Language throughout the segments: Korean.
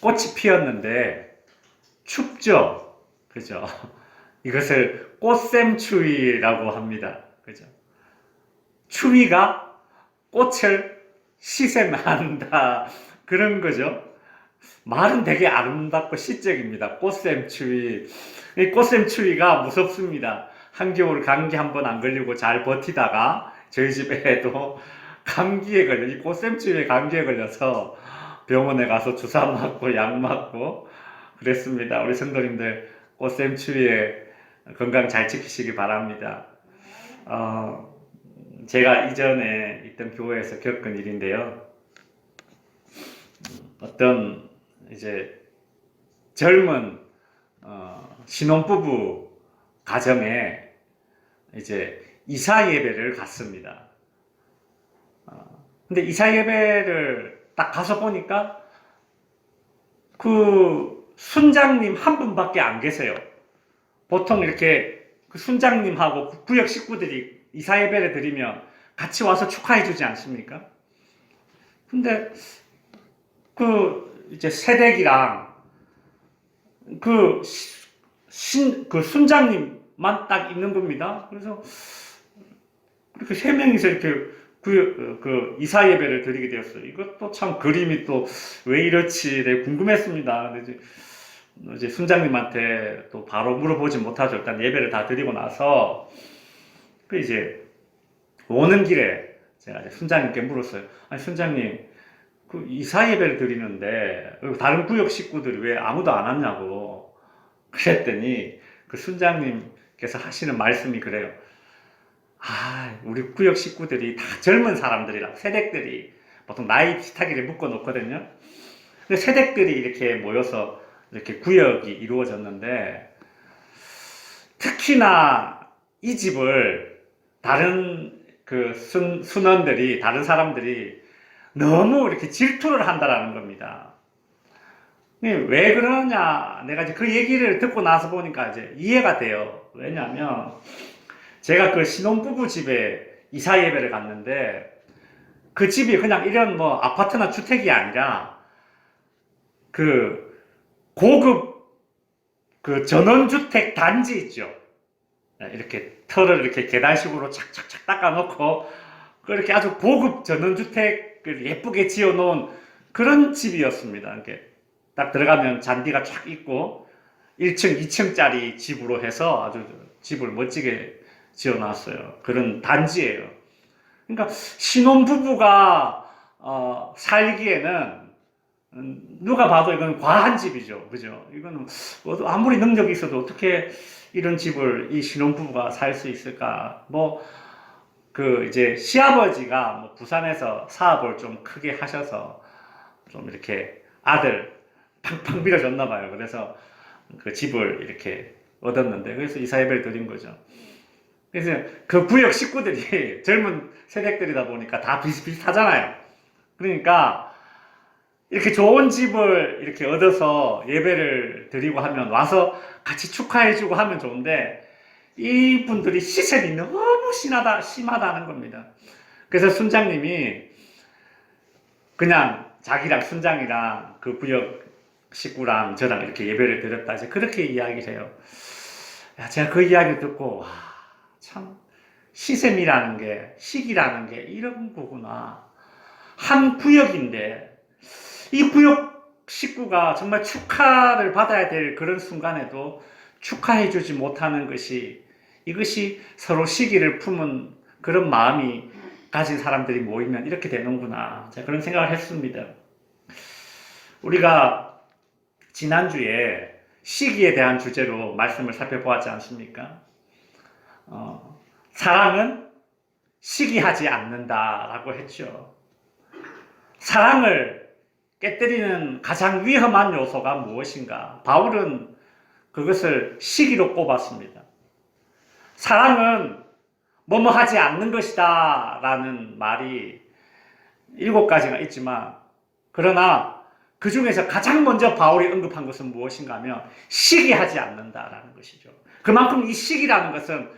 꽃이 피었는데 춥죠? 그죠? 이것을 꽃샘추위라고 합니다. 그죠? 추위가 꽃을 시샘한다. 그런 거죠. 말은 되게 아름답고 시적입니다. 꽃샘추위. 이 꽃샘추위가 무섭습니다. 한겨울 감기 한 번 안 걸리고 잘 버티다가 저희 집에도 감기에 걸려, 이 꽃샘추위에 감기에 걸려서 병원에 가서 주사 맞고 약 맞고 그랬습니다. 우리 성도님들 꽃샘추위에 건강 잘 지키시기 바랍니다. 제가 이전에 있던 교회에서 겪은 일인데요. 어떤 이제 젊은 신혼부부 가정에 이제 이사 예배를 갔습니다. 근데 이사 예배를 딱 가서 보니까 그 순장님 한 분밖에 안 계세요. 보통 이렇게 그 순장님하고 구역 식구들이 이사 예배를 드리면 같이 와서 축하해 주지 않습니까? 근데 그 이제 새댁이랑 그 그 순장님만 딱 있는 겁니다. 그래서 그렇게 세 명이서 이렇게 그 이사 예배를 드리게 되었어요. 이것도 참 그림이 또 왜 이렇지 되게 궁금했습니다. 근데 이제 순장님한테 또 바로 물어보지 못하죠. 일단 예배를 다 드리고 나서 그 이제 오는 길에 제가 이제 순장님께 물었어요. 아니 순장님 그 이사 예배를 드리는데 다른 구역 식구들이 왜 아무도 안 왔냐고 그랬더니 그 순장님께서 하시는 말씀이 그래요. 우리 구역 식구들이 다 젊은 사람들이라 새댁들이 보통 나이 비슷하게 묶어 놓거든요. 새댁들이 이렇게 모여서 이렇게 구역이 이루어졌는데 특히나 이 집을 다른 그 순원들이 다른 사람들이 너무 이렇게 질투를 한다라는 겁니다. 왜 그러냐 내가 이제 그 얘기를 듣고 나서 보니까 이제 이해가 돼요. 왜냐하면 제가 그 신혼부부 집에 이사 예배를 갔는데 그 집이 그냥 이런 뭐 아파트나 주택이 아니라 그 고급 그 전원주택 단지 있죠. 이렇게 털을 이렇게 계단식으로 착착착 닦아놓고 그렇게 아주 고급 전원주택을 예쁘게 지어놓은 그런 집이었습니다. 이렇게 딱 들어가면 잔디가 쫙 있고 1층, 2층짜리 집으로 해서 아주 집을 멋지게 지어놨어요. 그런 단지예요. 그러니까 신혼부부가 살기에는 누가 봐도 이건 과한 집이죠. 그죠? 이거는 아무리 능력이 있어도 어떻게 이런 집을 이 신혼부부가 살 수 있을까? 그 이제 시아버지가 뭐 부산에서 사업을 좀 크게 하셔서 좀 이렇게 아들 팡팡 밀어줬나 봐요. 그래서 그 집을 이렇게 얻었는데 그래서 이사 예배를 드린 거죠. 그래서 그 구역 식구들이 젊은 세댁들이다 보니까 다 비슷비슷하잖아요. 그러니까 이렇게 좋은 집을 이렇게 얻어서 예배를 드리고 하면 와서 같이 축하해주고 하면 좋은데 이분들이 시샘이 너무 심하다는 겁니다. 그래서 순장님이 그냥 자기랑 순장이랑 그 구역 식구랑 저랑 이렇게 예배를 드렸다 이제 그렇게 이야기를 해요. 제가 그 이야기를 듣고 참 시샘이라는 게 시기라는 게 이런 거구나. 한 구역인데 이 구역 식구가 정말 축하를 받아야 될 그런 순간에도 축하해주지 못하는 이것이 서로 시기를 품은 그런 마음이 가진 사람들이 모이면 이렇게 되는구나. 제가 그런 생각을 했습니다. 우리가 지난주에 시기에 대한 주제로 말씀을 살펴보았지 않습니까? 사랑은 시기하지 않는다라고 했죠. 사랑을 깨뜨리는 가장 위험한 요소가 무엇인가? 바울은 그것을 시기로 꼽았습니다. 사랑은 뭐뭐 하지 않는 것이다 라는 말이 7가지가 있지만 그러나 그 중에서 가장 먼저 바울이 언급한 것은 무엇인가 하면 시기하지 않는다라는 것이죠. 그만큼 이 시기라는 것은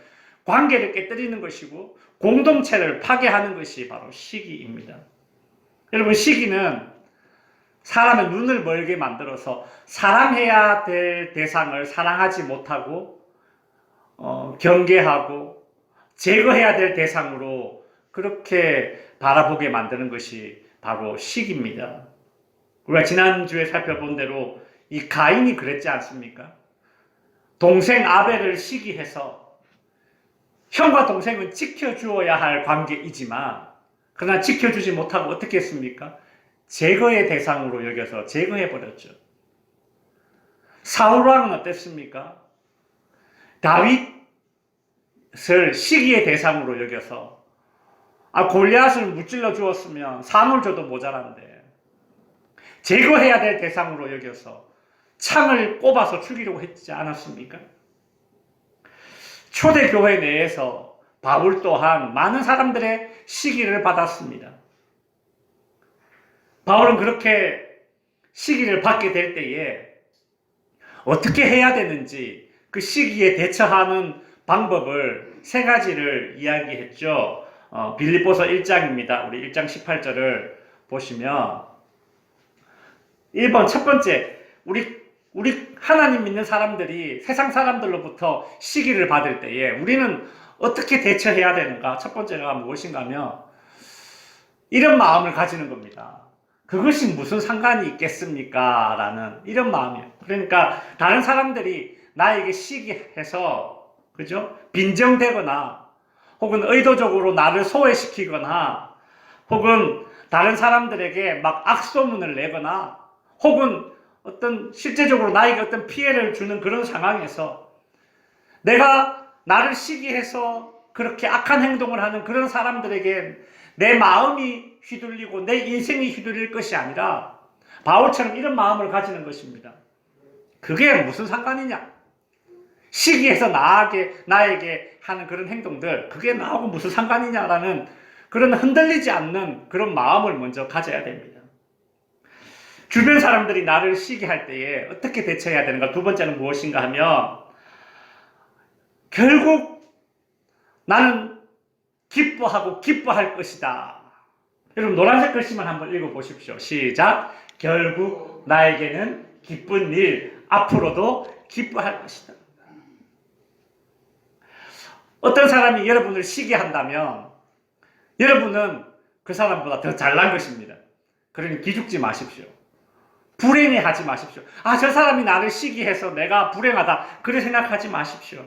관계를 깨뜨리는 것이고 공동체를 파괴하는 것이 바로 시기입니다. 여러분 시기는 사람의 눈을 멀게 만들어서 사랑해야 될 대상을 사랑하지 못하고 경계하고 제거해야 될 대상으로 그렇게 바라보게 만드는 것이 바로 시기입니다. 우리가 지난주에 살펴본 대로 이 가인이 그랬지 않습니까? 동생 아벨을 시기해서 형과 동생은 지켜주어야 할 관계이지만 그러나 지켜주지 못하고 어떻게 했습니까? 제거의 대상으로 여겨서 제거해버렸죠. 사울왕은 어땠습니까? 다윗을 시기의 대상으로 여겨서 골리앗을 무찔러 주었으면 산을 줘도 모자란데 제거해야 될 대상으로 여겨서 창을 꼽아서 죽이려고 했지 않았습니까? 초대교회 내에서 바울 또한 많은 사람들의 시기를 받았습니다. 바울은 그렇게 시기를 받게 될 때에 어떻게 해야 되는지 그 시기에 대처하는 방법을 세 가지를 이야기했죠. 빌립보서 1장입니다. 우리 1장 18절을 보시면 1번 첫 번째, 우리 하나님 믿는 사람들이 세상 사람들로부터 시기를 받을 때에 우리는 어떻게 대처해야 되는가? 첫 번째가 무엇인가 하면 이런 마음을 가지는 겁니다. 그것이 무슨 상관이 있겠습니까? 라는 이런 마음이에요. 그러니까 다른 사람들이 나에게 시기해서 그죠? 빈정대거나 혹은 의도적으로 나를 소외시키거나 혹은 다른 사람들에게 막 악소문을 내거나 혹은 어떤 실제적으로 나에게 어떤 피해를 주는 그런 상황에서 내가 나를 시기해서 그렇게 악한 행동을 하는 그런 사람들에게 내 마음이 휘둘리고 내 인생이 휘둘릴 것이 아니라 바울처럼 이런 마음을 가지는 것입니다. 그게 무슨 상관이냐? 시기해서 나에게 하는 그런 행동들, 그게 나하고 무슨 상관이냐라는 그런 흔들리지 않는 그런 마음을 먼저 가져야 됩니다. 주변 사람들이 나를 시기할 때에 어떻게 대처해야 되는가? 두 번째는 무엇인가 하면 결국 나는 기뻐하고 기뻐할 것이다. 여러분 노란색 글씨만 한번 읽어보십시오. 시작. 결국 나에게는 기쁜 일, 앞으로도 기뻐할 것이다. 어떤 사람이 여러분을 시기한다면 여러분은 그 사람보다 더 잘난 것입니다. 그러니 기죽지 마십시오. 불행해하지 마십시오. 저 사람이 나를 시기해서 내가 불행하다. 그렇게 생각하지 마십시오.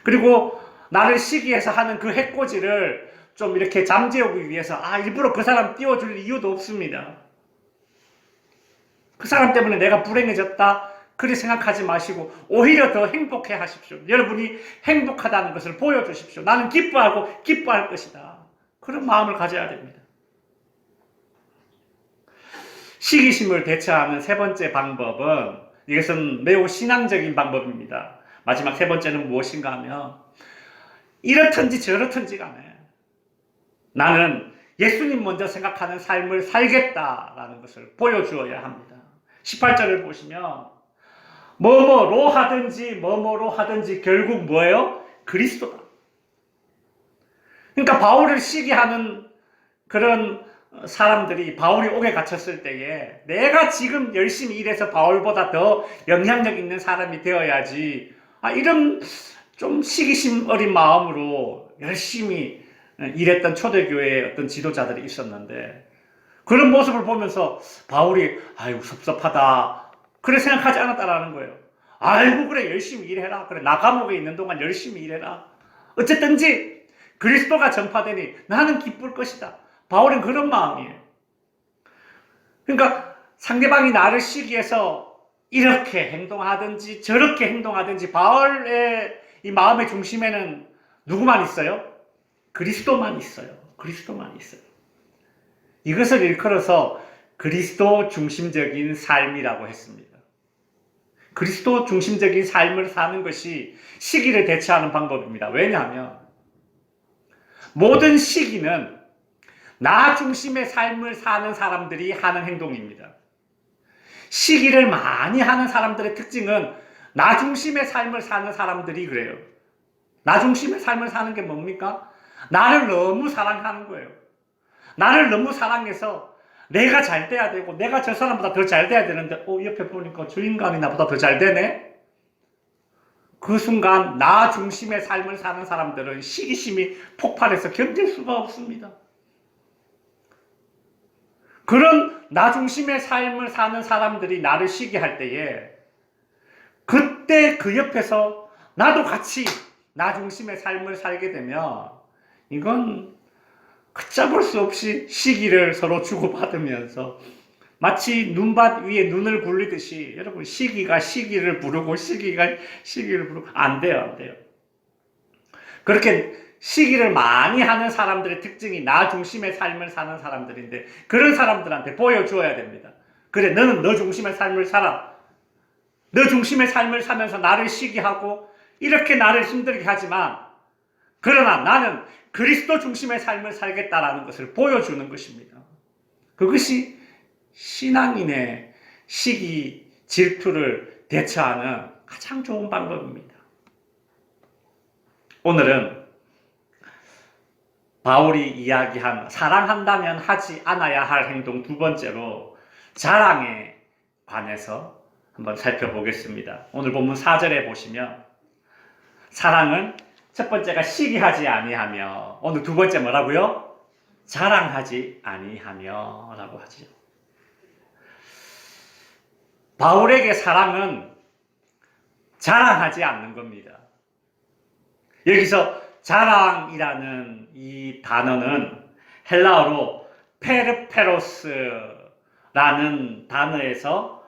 그리고 나를 시기해서 하는 그 해코지를 좀 이렇게 잠재우기 위해서 일부러 그 사람 띄워줄 이유도 없습니다. 그 사람 때문에 내가 불행해졌다. 그렇게 생각하지 마시고 오히려 더 행복해 하십시오. 여러분이 행복하다는 것을 보여주십시오. 나는 기뻐하고 기뻐할 것이다. 그런 마음을 가져야 됩니다. 시기심을 대처하는 세 번째 방법은 이것은 매우 신앙적인 방법입니다. 마지막 세 번째는 무엇인가 하면 이렇든지 저렇든지 간에 나는 예수님 먼저 생각하는 삶을 살겠다라는 것을 보여주어야 합니다. 18절을 보시면 뭐뭐로 하든지 결국 뭐예요? 그리스도다. 그러니까 바울을 시기하는 그런 사람들이 바울이 옥에 갇혔을 때에 내가 지금 열심히 일해서 바울보다 더 영향력 있는 사람이 되어야지 이런 좀 시기심 어린 마음으로 열심히 일했던 초대교회의 어떤 지도자들이 있었는데 그런 모습을 보면서 바울이 섭섭하다 그래 생각하지 않았다라는 거예요. 그래 열심히 일해라. 그래 나 감옥에 있는 동안 열심히 일해라. 어쨌든지 그리스도가 전파되니 나는 기쁠 것이다. 바울은 그런 마음이에요. 그러니까 상대방이 나를 시기해서 이렇게 행동하든지 저렇게 행동하든지 바울의 이 마음의 중심에는 누구만 있어요? 그리스도만 있어요. 그리스도만 있어요. 이것을 일컬어서 그리스도 중심적인 삶이라고 했습니다. 그리스도 중심적인 삶을 사는 것이 시기를 대처하는 방법입니다. 왜냐하면 모든 시기는 나 중심의 삶을 사는 사람들이 하는 행동입니다. 시기를 많이 하는 사람들의 특징은 나 중심의 삶을 사는 사람들이 그래요. 나 중심의 삶을 사는 게 뭡니까? 나를 너무 사랑하는 거예요. 나를 너무 사랑해서 내가 잘 돼야 되고 내가 저 사람보다 더 잘 돼야 되는데 옆에 보니까 저 인간이 나보다 더 잘 되네. 그 순간 나 중심의 삶을 사는 사람들은 시기심이 폭발해서 견딜 수가 없습니다. 그런 나 중심의 삶을 사는 사람들이 나를 시기할 때에 그때 그 옆에서 나도 같이 나 중심의 삶을 살게 되면 이건 걷잡을 수 없이 시기를 서로 주고받으면서 마치 눈밭 위에 눈을 굴리듯이 여러분 시기가 시기를 부르고 시기가 시기를 부르고 안 돼요, 안 돼요. 그렇게 시기를 많이 하는 사람들의 특징이 나 중심의 삶을 사는 사람들인데 그런 사람들한테 보여줘야 됩니다. 그래, 너는 너 중심의 삶을 살아. 너 중심의 삶을 살면서 나를 시기하고 이렇게 나를 힘들게 하지만 그러나 나는 그리스도 중심의 삶을 살겠다라는 것을 보여주는 것입니다. 그것이 신앙인의 시기, 질투를 대처하는 가장 좋은 방법입니다. 오늘은 바울이 이야기한 사랑한다면 하지 않아야 할 행동 두 번째로 자랑에 관해서 한번 살펴보겠습니다. 오늘 본문 4절에 보시면 사랑은 첫 번째가 시기하지 아니하며 오늘 두 번째 뭐라고요? 자랑하지 아니하며 라고 하죠. 바울에게 사랑은 자랑하지 않는 겁니다. 여기서 자랑이라는 이 단어는 헬라어로 페르페로스라는 단어에서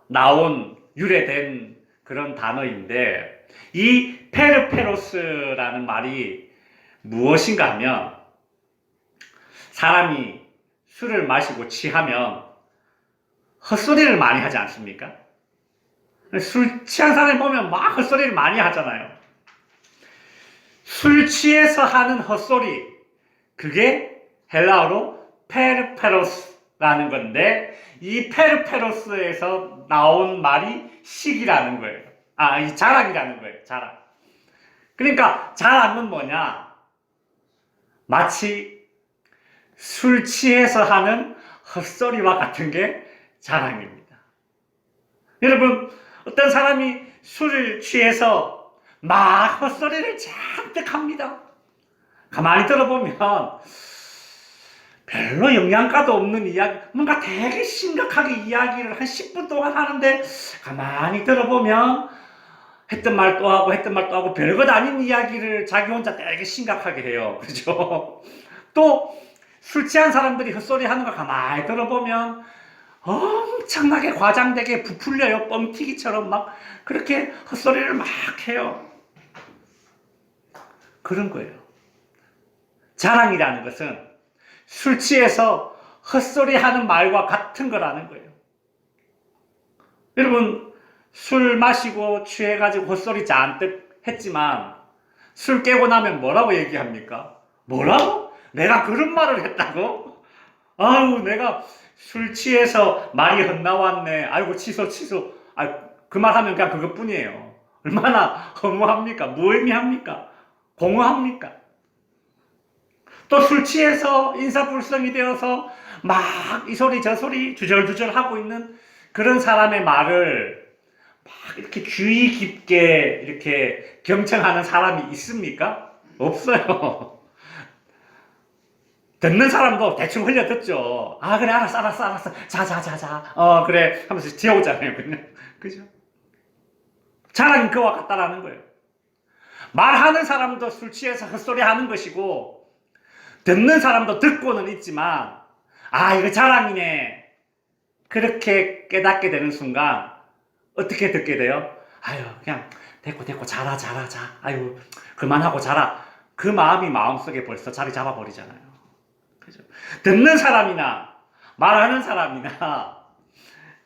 나온 유래된 그런 단어인데 이 페르페로스라는 말이 무엇인가 하면 사람이 술을 마시고 취하면 헛소리를 많이 하지 않습니까? 술 취한 사람을 보면 막 헛소리를 많이 하잖아요. 술 취해서 하는 헛소리, 그게 헬라어로 페르페로스라는 건데 이 페르페로스에서 나온 말이 시기라는 거예요. 이 자랑이라는 거예요. 자랑. 그러니까 자랑은 뭐냐? 마치 술 취해서 하는 헛소리와 같은 게 자랑입니다. 여러분, 어떤 사람이 술을 취해서 막 헛소리를 잔뜩 합니다. 가만히 들어보면 별로 영양가도 없는 이야기, 뭔가 되게 심각하게 이야기를 한 10분 동안 하는데 가만히 들어보면 했던 말 또 하고 했던 말 또 하고 별것 아닌 이야기를 자기 혼자 되게 심각하게 해요. 그죠? 또 술 취한 사람들이 헛소리 하는 거 가만히 들어보면 엄청나게 과장되게 부풀려요. 뻥튀기처럼 막 그렇게 헛소리를 막 해요. 그런 거예요. 자랑이라는 것은 술 취해서 헛소리하는 말과 같은 거라는 거예요. 여러분, 술 마시고 취해가지고 헛소리 잔뜩 했지만 술 깨고 나면 뭐라고 얘기합니까? 뭐라고? 내가 그런 말을 했다고? 아유, 내가 술 취해서 말이 헛나왔네. 아이고, 취소. 그 말 하면 그냥 그것뿐이에요. 얼마나 허무합니까? 무의미합니까? 공허합니까? 또 술 취해서 인사불성이 되어서 막 이 소리 저 소리 주절주절 하고 있는 그런 사람의 말을 막 이렇게 주의 깊게 이렇게 경청하는 사람이 있습니까? 없어요. 듣는 사람도 대충 흘려 듣죠. 그래, 알았어. 자. 그래. 하면서 지어오잖아요, 그냥. 그죠? 자랑이 그와 같다라는 거예요. 말하는 사람도 술 취해서 헛소리 하는 것이고, 듣는 사람도 듣고는 있지만, 이거 자랑이네. 그렇게 깨닫게 되는 순간, 어떻게 듣게 돼요? 그냥, 됐고, 자라. 아유, 그만하고 자라. 그 마음이 마음속에 벌써 자리 잡아버리잖아요. 그죠? 듣는 사람이나, 말하는 사람이나,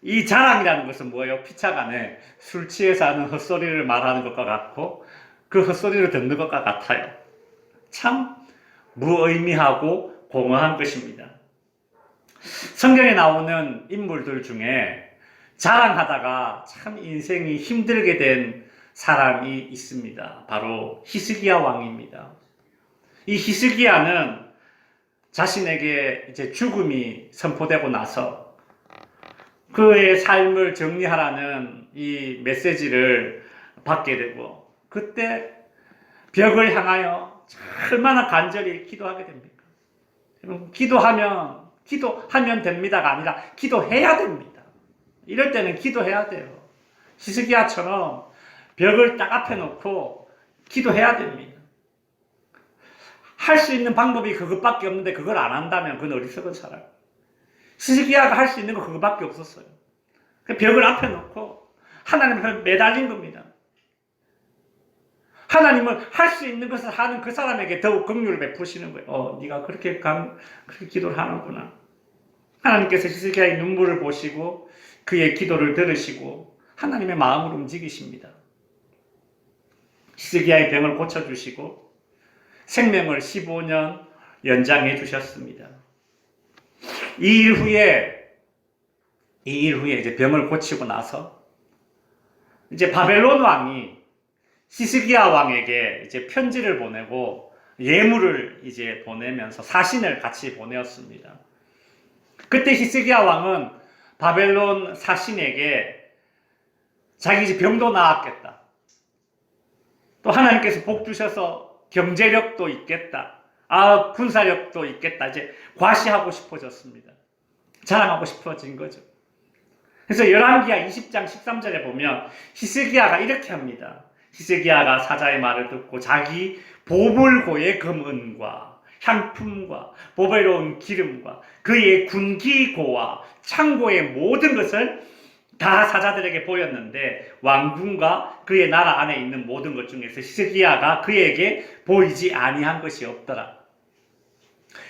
이 자랑이라는 것은 뭐예요? 피차간에 술 취해서 하는 헛소리를 말하는 것과 같고, 그 헛소리를 듣는 것과 같아요. 참 무의미하고 공허한 것입니다. 성경에 나오는 인물들 중에 자랑하다가 참 인생이 힘들게 된 사람이 있습니다. 바로 히스기야 왕입니다. 이 히스기야는 자신에게 이제 죽음이 선포되고 나서 그의 삶을 정리하라는 이 메시지를 받게 되고, 그때 벽을 향하여 얼마나 간절히 기도하게 됩니까? 기도하면 됩니다가 아니라 기도해야 됩니다. 이럴 때는 기도해야 돼요. 히스기야처럼 벽을 딱 앞에 놓고 기도해야 됩니다. 할 수 있는 방법이 그것밖에 없는데 그걸 안 한다면 그건 어리석은 사람. 히스기야가 할 수 있는 거 그것밖에 없었어요. 벽을 앞에 놓고 하나님 앞에 매달린 겁니다. 하나님은 할 수 있는 것을 하는 그 사람에게 더욱 긍휼을 베푸시는 거예요. 네가 그렇게 기도를 하는구나. 하나님께서 히스기야의 눈물을 보시고 그의 기도를 들으시고 하나님의 마음을 움직이십니다. 히스기야의 병을 고쳐주시고 생명을 15년 연장해 주셨습니다. 이 일 후에 이제 병을 고치고 나서 이제 바벨론 왕이 히스기야 왕에게 이제 편지를 보내고 예물을 이제 보내면서 사신을 같이 보내었습니다. 그때 히스기야 왕은 바벨론 사신에게 자기 이제 병도 나았겠다. 또 하나님께서 복 주셔서 경제력도 있겠다. 군사력도 있겠다. 이제 과시하고 싶어졌습니다. 자랑하고 싶어진 거죠. 그래서 열왕기하 20장 13절에 보면 히스기야가 이렇게 합니다. 히스기야가 사자의 말을 듣고 자기 보물고의 금은과 향품과 보배로운 기름과 그의 군기고와 창고의 모든 것을 다 사자들에게 보였는데 왕궁과 그의 나라 안에 있는 모든 것 중에서 히스기야가 그에게 보이지 아니한 것이 없더라.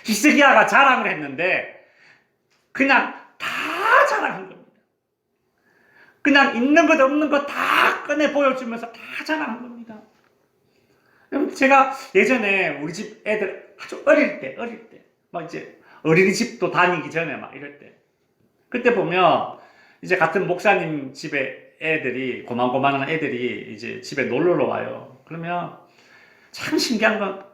히스기야가 자랑을 했는데 그냥 다 자랑한 겁니다. 그냥 있는 것 없는 것 다 꺼내 보여주면서 다 자랑한 겁니다. 제가 예전에 우리 집 애들 아주 어릴 때 막 이제 어린이집도 다니기 전에 막 이럴 때 그때 보면 이제 같은 목사님 집에 애들이 고만고만한 애들이 이제 집에 놀러 와요. 그러면 참 신기한 건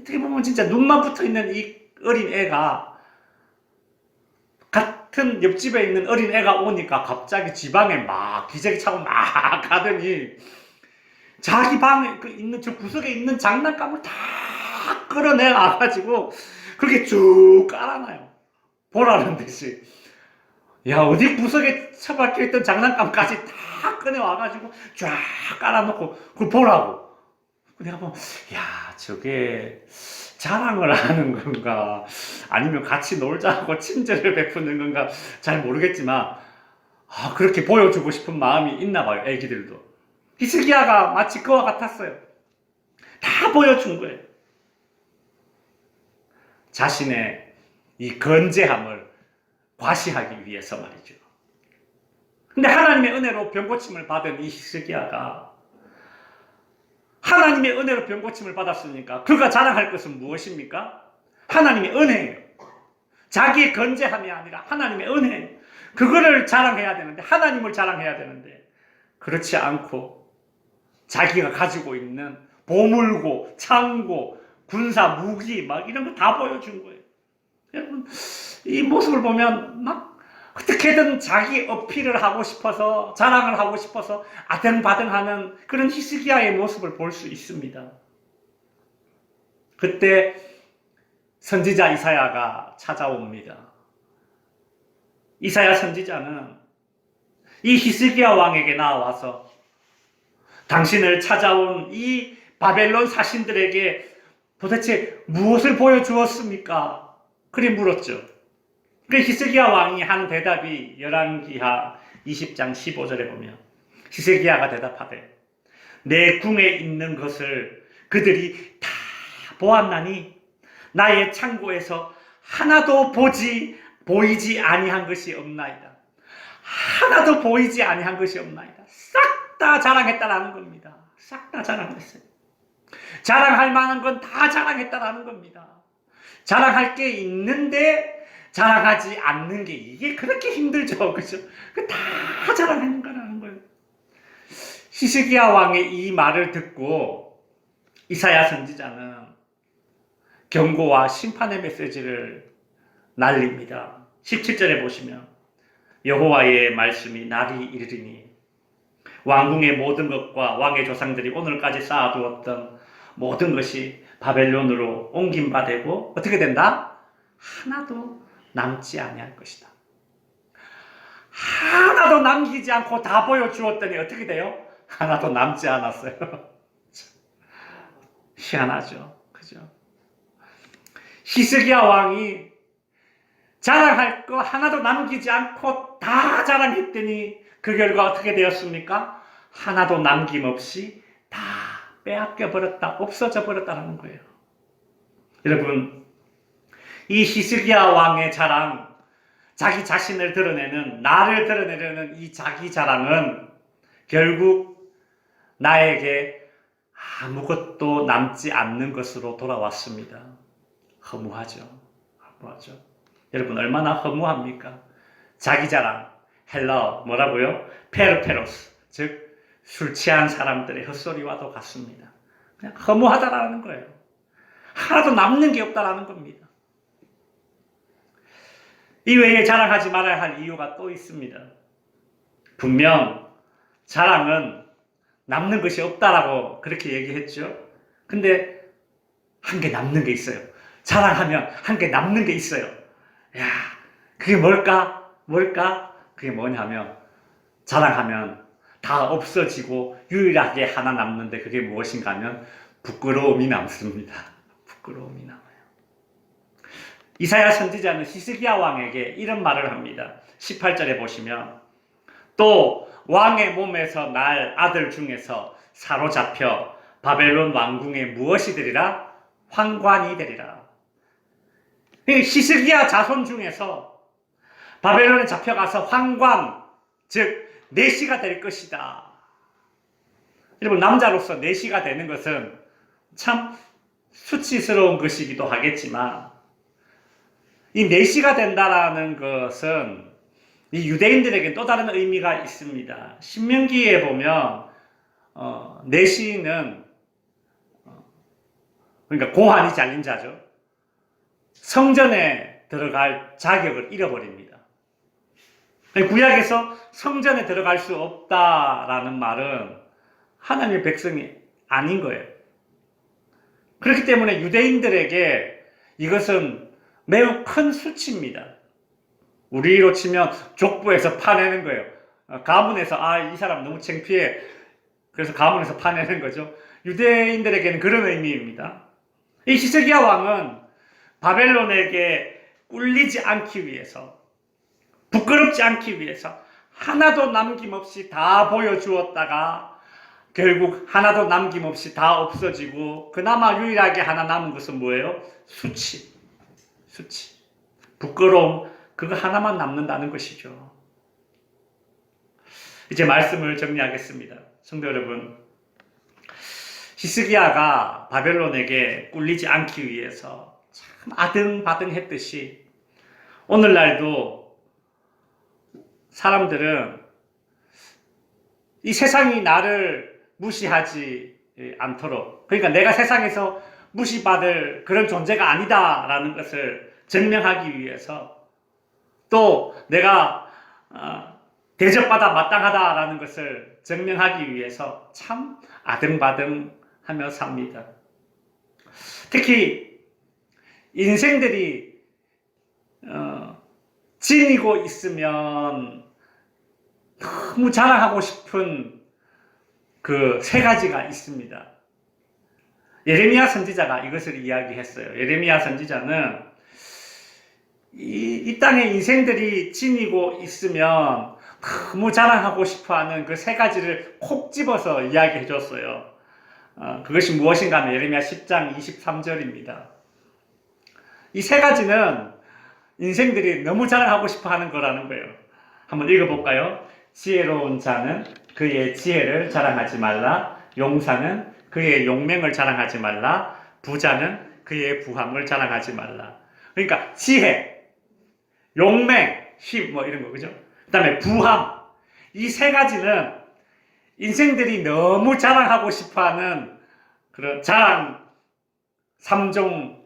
어떻게 보면 진짜 눈만 붙어 있는 이 어린 애가 같은 옆집에 있는 어린 애가 오니까 갑자기 지방에 막 기저귀 차고 막 가더니 자기 방에 있는 저 구석에 있는 장난감을 다 끌어내 와가지고 그렇게 쭉 깔아놔요. 보라는 듯이. 야, 어디 구석에 처박혀 있던 장난감까지 다 꺼내와가지고 쫙 깔아놓고 그걸 보라고. 내가 보면, 야, 저게 자랑을 하는 건가? 아니면 같이 놀자고 친절을 베푸는 건가? 잘 모르겠지만, 그렇게 보여주고 싶은 마음이 있나 봐요, 애기들도. 히스기야가 마치 그와 같았어요. 다 보여준 거예요. 자신의 이 건재함을 과시하기 위해서 말이죠. 근데 하나님의 은혜로 병고침을 받은 이 히스기야가 하나님의 은혜로 병고침을 받았으니까 그가 자랑할 것은 무엇입니까? 하나님의 은혜예요. 자기의 건재함이 아니라 하나님의 은혜예요. 그거를 자랑해야 되는데, 하나님을 자랑해야 되는데 그렇지 않고 자기가 가지고 있는 보물고 창고 군사 무기 막 이런 거 다 보여준 거예요. 여러분, 이 모습을 보면 막 어떻게든 자기 어필을 하고 싶어서 자랑을 하고 싶어서 아등바등하는 그런 히스기야의 모습을 볼 수 있습니다. 그때 선지자 이사야가 찾아옵니다. 이사야 선지자는 이 히스기야 왕에게 나와서 당신을 찾아온 이 바벨론 사신들에게 도대체 무엇을 보여주었습니까? 그리 물었죠. 그 히스기야 왕이 하는 대답이 열왕기하 20장 15절에 보면 히스기야가 대답하되 내 궁에 있는 것을 그들이 다 보았나니 나의 창고에서 하나도 보이지 아니한 것이 없나이다. 하나도 보이지 아니한 것이 없나이다. 싹 다 자랑했다라는 겁니다. 싹 다 자랑했어요. 자랑할 만한 건 다 자랑했다라는 겁니다. 자랑할 게 있는데 자랑하지 않는 게 이게 그렇게 힘들죠. 그죠? 다 자랑하는 거라는 거예요. 히스기야 왕의 이 말을 듣고 이사야 선지자는 경고와 심판의 메시지를 날립니다. 17절에 보시면 여호와의 말씀이 날이 이르리니 왕궁의 모든 것과 왕의 조상들이 오늘까지 쌓아두었던 모든 것이 바벨론으로 옮긴 바 되고 어떻게 된다? 하나도 남지 아니할 것이다. 하나도 남기지 않고 다 보여주었더니 어떻게 돼요? 하나도 남지 않았어요. 희한하죠. 그죠? 히스기야 왕이 자랑할 거 하나도 남기지 않고 다 자랑했더니 그 결과 어떻게 되었습니까? 하나도 남김없이 다 빼앗겨 버렸다, 없어져 버렸다는 거예요. 여러분, 이 히스기야 왕의 자랑, 자기 자신을 드러내는, 나를 드러내려는 이 자기 자랑은 결국 나에게 아무것도 남지 않는 것으로 돌아왔습니다. 허무하죠. 허무하죠. 여러분, 얼마나 허무합니까? 자기 자랑, 헬라어 뭐라고요? 페르페로스, 즉 술 취한 사람들의 헛소리와도 같습니다. 그냥 허무하다라는 거예요. 하나도 남는 게 없다라는 겁니다. 이외에 자랑하지 말아야 할 이유가 또 있습니다. 분명 자랑은 남는 것이 없다라고 그렇게 얘기했죠. 근데 한 개 남는 게 있어요. 자랑하면 한 개 남는 게 있어요. 야, 그게 뭘까? 그게 뭐냐면 자랑하면 다 없어지고 유일하게 하나 남는데 그게 무엇인가 하면 부끄러움이 남습니다. 부끄러움이 남아요. 이사야 선지자는 히스기야 왕에게 이런 말을 합니다. 18절에 보시면 또 왕의 몸에서 날 아들 중에서 사로잡혀 바벨론 왕궁에 무엇이 되리라? 황관이 되리라. 히스기야 자손 중에서 바벨론에 잡혀가서 황관, 즉 내시가 될 것이다. 여러분, 남자로서 내시가 되는 것은 참 수치스러운 것이기도 하겠지만 이 내시가 된다라는 것은 이 유대인들에게 또 다른 의미가 있습니다. 신명기에 보면 내시는 그러니까 고환이 잘린 자죠. 성전에 들어갈 자격을 잃어버립니다. 구약에서 성전에 들어갈 수 없다라는 말은 하나님의 백성이 아닌 거예요. 그렇기 때문에 유대인들에게 이것은 매우 큰 수치입니다. 우리로 치면 족보에서 파내는 거예요. 가문에서 이 사람 너무 창피해. 그래서 가문에서 파내는 거죠. 유대인들에게는 그런 의미입니다. 이 히스기야 왕은 바벨론에게 꿀리지 않기 위해서, 부끄럽지 않기 위해서 하나도 남김없이 다 보여주었다가 결국 하나도 남김없이 다 없어지고 그나마 유일하게 하나 남은 것은 뭐예요? 수치. 부끄러움, 그거 하나만 남는다는 것이죠. 이제 말씀을 정리하겠습니다. 성도 여러분, 히스기야가 바벨론에게 꿀리지 않기 위해서 참 아등바등했듯이 오늘날도 사람들은 이 세상이 나를 무시하지 않도록, 그러니까 내가 세상에서 무시받을 그런 존재가 아니다라는 것을 증명하기 위해서, 또 내가 대접받아 마땅하다라는 것을 증명하기 위해서 참 아등바등하며 삽니다. 특히 인생들이 지니고 있으면 너무 자랑하고 싶은 그 세 가지가 있습니다. 예레미야 선지자가 이것을 이야기했어요. 예레미야 선지자는 이 땅에 인생들이 지니고 있으면 너무 자랑하고 싶어하는 그 세 가지를 콕 집어서 이야기해 줬어요. 그것이 무엇인가 하면 예레미야 10장 23절입니다. 이 세 가지는 인생들이 너무 자랑하고 싶어하는 거라는 거예요. 한번 읽어볼까요? 지혜로운 자는 그의 지혜를 자랑하지 말라. 용사는 그의 용맹을 자랑하지 말라. 부자는 그의 부함을 자랑하지 말라. 그러니까 지혜, 용맹, 힘 이런 거, 그죠? 그 다음에 부함. 이 세 가지는 인생들이 너무 자랑하고 싶어하는 그런 자랑 3종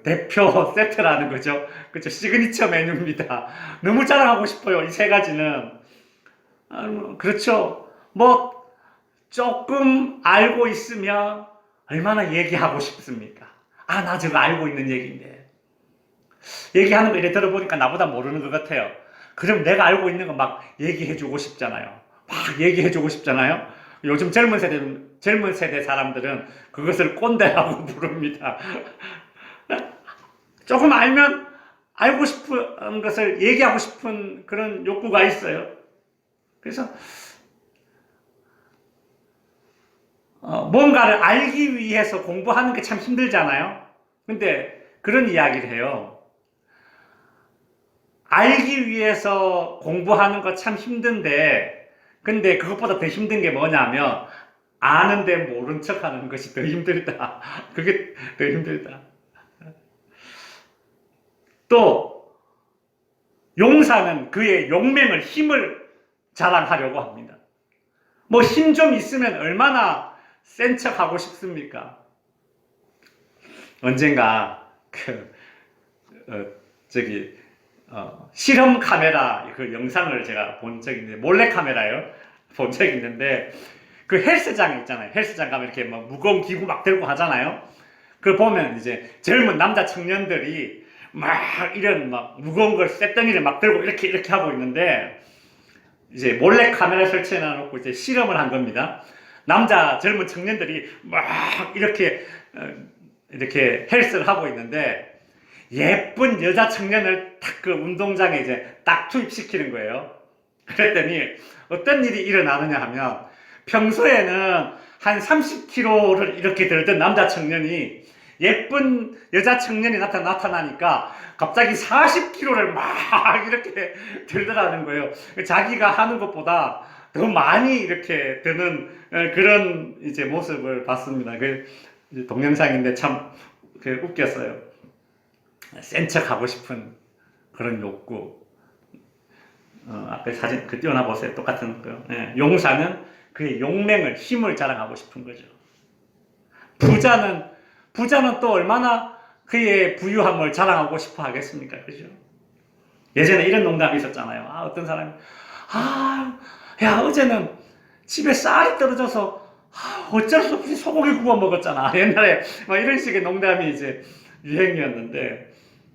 대표 세트라는 거죠. 그죠? 시그니처 메뉴입니다. 너무 자랑하고 싶어요. 이 세 가지는. 그렇죠. 뭐, 조금 알고 있으면 얼마나 얘기하고 싶습니까? 아, 나 저거 알고 있는 얘기인데. 얘기하는 거 이래 들어보니까 나보다 모르는 것 같아요. 그럼 내가 알고 있는 거 막 얘기해주고 싶잖아요. 막 얘기해주고 싶잖아요. 요즘 젊은 세대 사람들은 그것을 꼰대라고 부릅니다. 조금 알면 알고 싶은 것을 얘기하고 싶은 그런 욕구가 있어요. 그래서 뭔가를 알기 위해서 공부하는 게 참 힘들잖아요. 근데 그런 이야기를 해요. 알기 위해서 공부하는 거 참 힘든데, 근데 그것보다 더 힘든 게 뭐냐면 아는데 모른 척하는 것이 더 힘들다. 그게 더 힘들다. 또 용사는 그의 용맹을, 힘을 자랑하려고 합니다. 뭐 힘 좀 있으면 얼마나 센 척하고 싶습니까? 언젠가 실험 카메라 그 영상을 제가 본 적이 있는데, 몰래 카메라요. 본 적이 있는데, 그 헬스장 있잖아요. 헬스장 가면 이렇게 막 무거운 기구 막 들고 하잖아요. 그걸 보면 이제 젊은 남자 청년들이 막 이런 막 무거운 걸 쇳덩이를 막 들고 이렇게 하고 있는데, 이제 몰래 카메라 설치해 놔놓고 이제 실험을 한 겁니다. 남자 젊은 청년들이 막 이렇게 헬스를 하고 있는데, 예쁜 여자 청년을 딱 그 운동장에 이제 딱 투입시키는 거예요. 그랬더니 어떤 일이 일어나느냐 하면, 평소에는 한 30kg를 이렇게 들던 남자 청년이 예쁜 여자 청년이 나타나니까 갑자기 40kg를 막 이렇게 들더라는 거예요. 자기가 하는 것보다 더 많이 이렇게 드는 그런 이제 모습을 봤습니다. 그 동영상인데 참 웃겼어요. 센 척 하고 싶은 그런 욕구. 앞에 사진 띄워놔 보세요. 똑같은 거요. 용사는 그의 용맹을, 힘을 자랑하고 싶은 거죠. 부자는 또 얼마나 그의 부유함을 자랑하고 싶어 하겠습니까? 그죠? 예전에 이런 농담이 있었잖아요. 어떤 사람이, 야, 어제는 집에 쌀이 떨어져서, 어쩔 수 없이 소고기 구워 먹었잖아. 옛날에 막 이런 식의 농담이 이제 유행이었는데,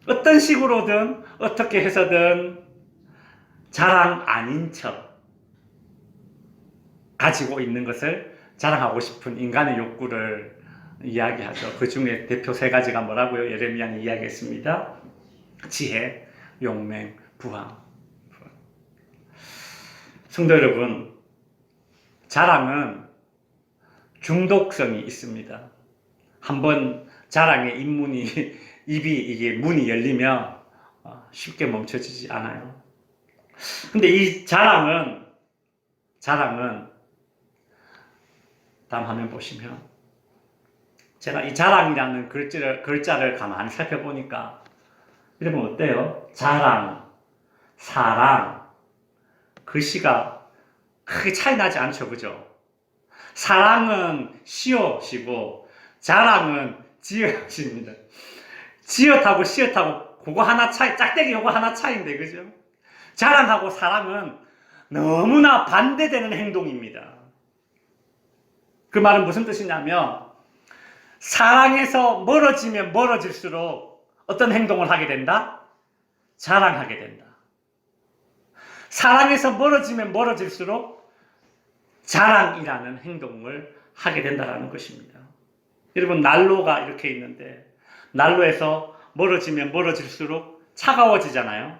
어떤 식으로든, 어떻게 해서든 자랑 아닌 척 가지고 있는 것을 자랑하고 싶은 인간의 욕구를 이야기하죠. 그 중에 대표 세 가지가 뭐라고요? 예레미야는 이야기했습니다. 지혜, 용맹, 부함. 성도 여러분, 자랑은 중독성이 있습니다. 한번 자랑의 입이 이게 문이 열리면 쉽게 멈춰지지 않아요. 근데 이 자랑은 다음 화면 보시면, 제가 이 자랑이라는 글자를 가만히 살펴보니까 이러면 어때요? 자랑, 사랑, 글씨가 크게 차이 나지 않죠, 그죠? 사랑은 시옷이고 자랑은 지읒입니다. 지읒하고 시읒하고 그거 하나 차이, 짝대기 요거 하나 차이인데, 그죠? 자랑하고 사랑은 너무나 반대되는 행동입니다. 그 말은 무슨 뜻이냐면, 사랑에서 멀어지면 멀어질수록 어떤 행동을 하게 된다? 자랑하게 된다. 사랑에서 멀어지면 멀어질수록 자랑이라는 행동을 하게 된다는 것입니다. 여러분, 난로가 이렇게 있는데, 난로에서 멀어지면 멀어질수록 차가워지잖아요.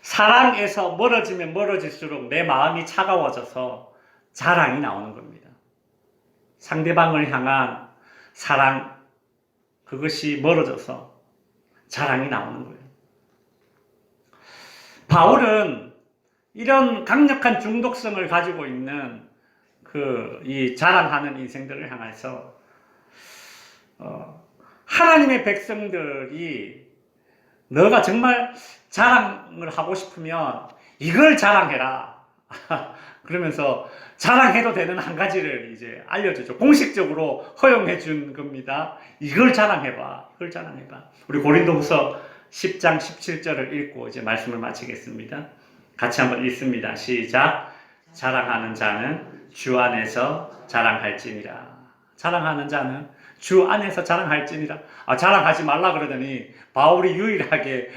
사랑에서 멀어지면 멀어질수록 내 마음이 차가워져서 자랑이 나오는 겁니다. 상대방을 향한 사랑, 그것이 멀어져서 자랑이 나오는 거예요. 바울은 이런 강력한 중독성을 가지고 있는 이 자랑하는 인생들을 향해서 하나님의 백성들이 너가 정말 자랑을 하고 싶으면 이걸 자랑해라. 그러면서 자랑해도 되는 한 가지를 이제 알려주죠. 공식적으로 허용해 준 겁니다. 이걸 자랑해봐. 이걸 자랑해봐. 우리 고린도후서 10장 17절을 읽고 이제 말씀을 마치겠습니다. 같이 한번 읽습니다. 시작. 자랑하는 자는 주 안에서 자랑할지니라. 자랑하는 자는 주 안에서 자랑할지니라. 자랑하지 말라 그러더니 바울이 유일하게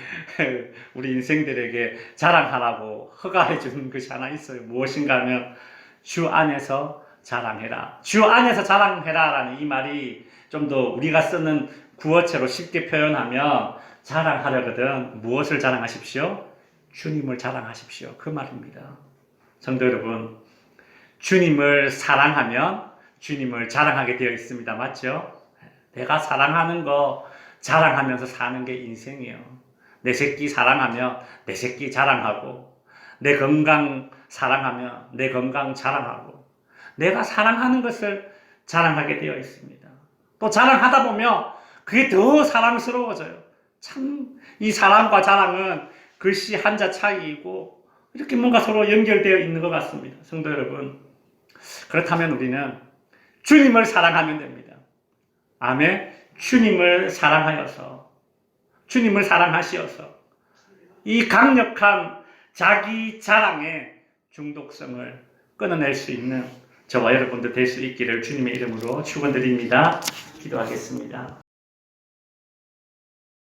우리 인생들에게 자랑하라고 허가해 주는 것이 하나 있어요. 무엇인가 하면 주 안에서 자랑해라. 주 안에서 자랑해라 라는 이 말이 좀 더 우리가 쓰는 구어체로 쉽게 표현하면 자랑하려거든 무엇을 자랑하십시오? 주님을 자랑하십시오. 그 말입니다. 성도 여러분, 주님을 사랑하면 주님을 자랑하게 되어 있습니다. 맞죠? 내가 사랑하는 거 자랑하면서 사는 게 인생이에요. 내 새끼 사랑하며 내 새끼 자랑하고, 내 건강 사랑하며 내 건강 자랑하고, 내가 사랑하는 것을 자랑하게 되어 있습니다. 또 자랑하다 보면 그게 더 사랑스러워져요. 참 이 사랑과 자랑은 글씨 한자 차이이고 이렇게 뭔가 서로 연결되어 있는 것 같습니다. 성도 여러분, 그렇다면 우리는 주님을 사랑하면 됩니다. 아멘. 주님을 사랑하여서, 주님을 사랑하시어서 이 강력한 자기 자랑의 중독성을 끊어낼 수 있는 저와 여러분들 될 수 있기를 주님의 이름으로 축원드립니다. 기도하겠습니다.